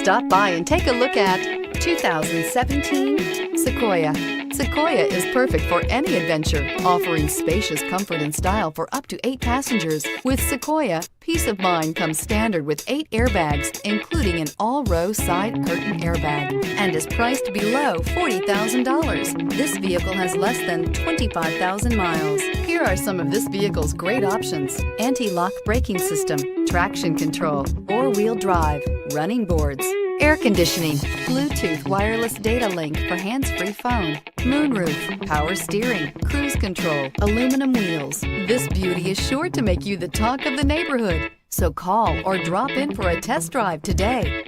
Stop by and take a look at 2017 Sequoia. Sequoia is perfect for any adventure, offering spacious comfort and style for up to 8 passengers. With Sequoia, peace of mind comes standard with 8 airbags, including an all-row side curtain airbag, and is priced below $40,000. This vehicle has less than 25,000 miles. Here are some of this vehicle's great options: anti-lock braking system, traction control, 4-wheel drive, running boards, air conditioning, Bluetooth wireless data link for hands-free phone, moonroof, power steering, cruise control, aluminum wheels. This beauty is sure to make you the talk of the neighborhood. So call or drop in for a test drive today.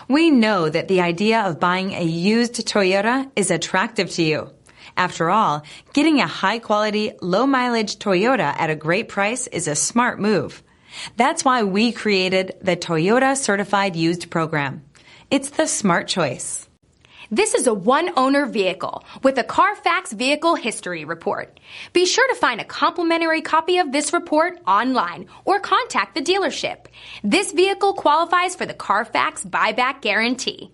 We know that the idea of buying a used Toyota is attractive to you. After all, getting a high-quality, low-mileage Toyota at a great price is a smart move. That's why we created the Toyota Certified Used Program. It's the smart choice. This is a one-owner vehicle with a Carfax Vehicle History Report. Be sure to find a complimentary copy of this report online or contact the dealership. This vehicle qualifies for the Carfax Buyback Guarantee.